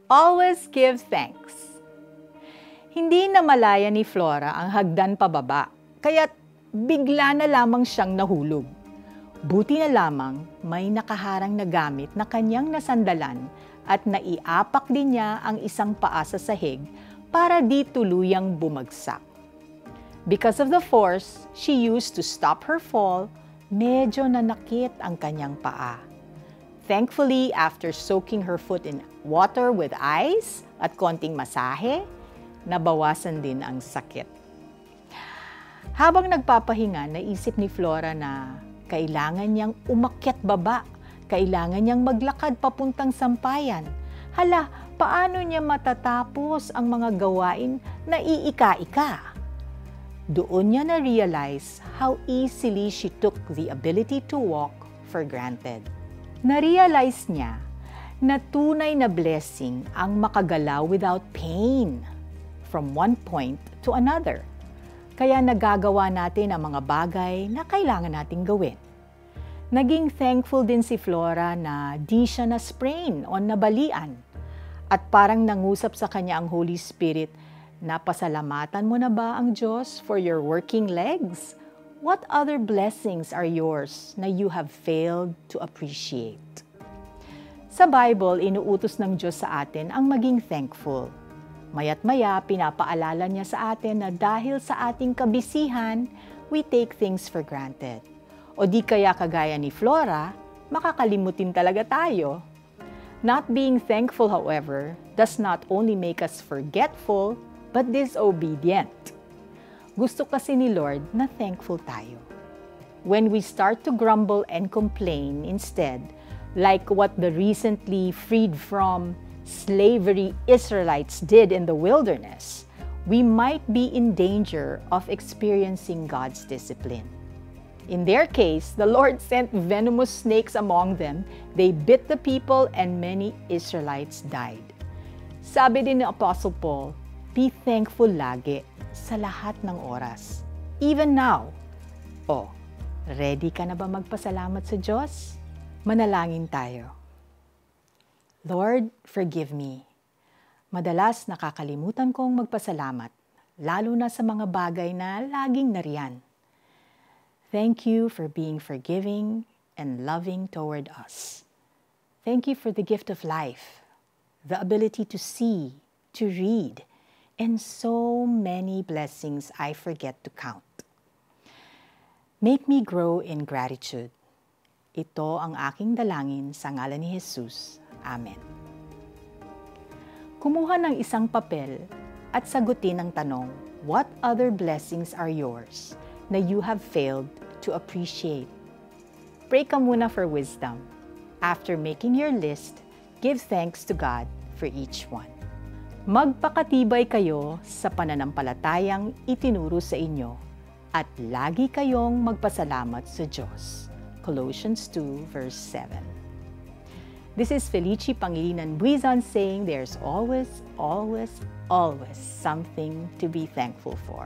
Always give thanks. Hindi na malaya ni Flora ang hagdan pababa, kaya't bigla na lamang siyang nahulog. Buti na lamang may nakaharang na gamit na kanyang nasandalan at naiapak din niya ang isang paa sa sahig para di tuluyang bumagsak. Because of the force she used to stop her fall, medyo nanakit ang kanyang paa. Thankfully, after soaking her foot in water with ice at konting masahe, nabawasan din ang sakit. Habang nagpapahinga, naisip ni Flora na kailangan niyang umakyat baba, kailangan niyang maglakad papuntang sampayan. Hala, paano niya matatapos ang mga gawain na iika-ika? Doon niya na-realize how easily she took the ability to walk for granted. Na-realize niya na tunay na blessing ang makagalaw without pain from one point to another. Kaya nagagawa natin ang mga bagay na kailangan nating gawin. Naging thankful din si Flora na di siya na-sprain o nabalian. At parang nangusap sa kanya ang Holy Spirit, napasalamatan mo na ba ang Diyos for your working legs? What other blessings are yours na you have failed to appreciate? Sa Bible, inuutos ng Diyos sa atin ang maging thankful. Maya't maya, pinapaalala niya sa atin na dahil sa ating kabisihan, we take things for granted. O di kaya kagaya ni Flora, makakalimutin talaga tayo. Not being thankful, however, does not only make us forgetful, but disobedient. Gusto kasi ni Lord na thankful tayo. When we start to grumble and complain instead, like what the recently freed from slavery Israelites did in the wilderness, we might be in danger of experiencing God's discipline. In their case, the Lord sent venomous snakes among them. They bit the people and many Israelites died. Sabi din ni Apostle Paul, be thankful lagi sa lahat ng oras. Even now. Oh, ready ka na ba magpasalamat sa Diyos? Manalangin tayo. Lord, forgive me. Madalas nakakalimutan kong magpasalamat, lalo na sa mga bagay na laging nariyan. Thank you for being forgiving and loving toward us. Thank you for the gift of life, the ability to see, to read, and so many blessings I forget to count. Make me grow in gratitude. Ito ang aking dalangin sa ngalan ni Jesus. Amen. Kumuha ng isang papel at sagutin ang tanong, what other blessings are yours na you have failed to appreciate? Pray ka muna for wisdom. After making your list, give thanks to God for each one. Magpakatibay kayo sa pananampalatayang itinuro sa inyo at lagi kayong magpasalamat sa Diyos. Colossians 2 verse 7. This is Felici Pangilinan Buizon saying there's always, always, always something to be thankful for.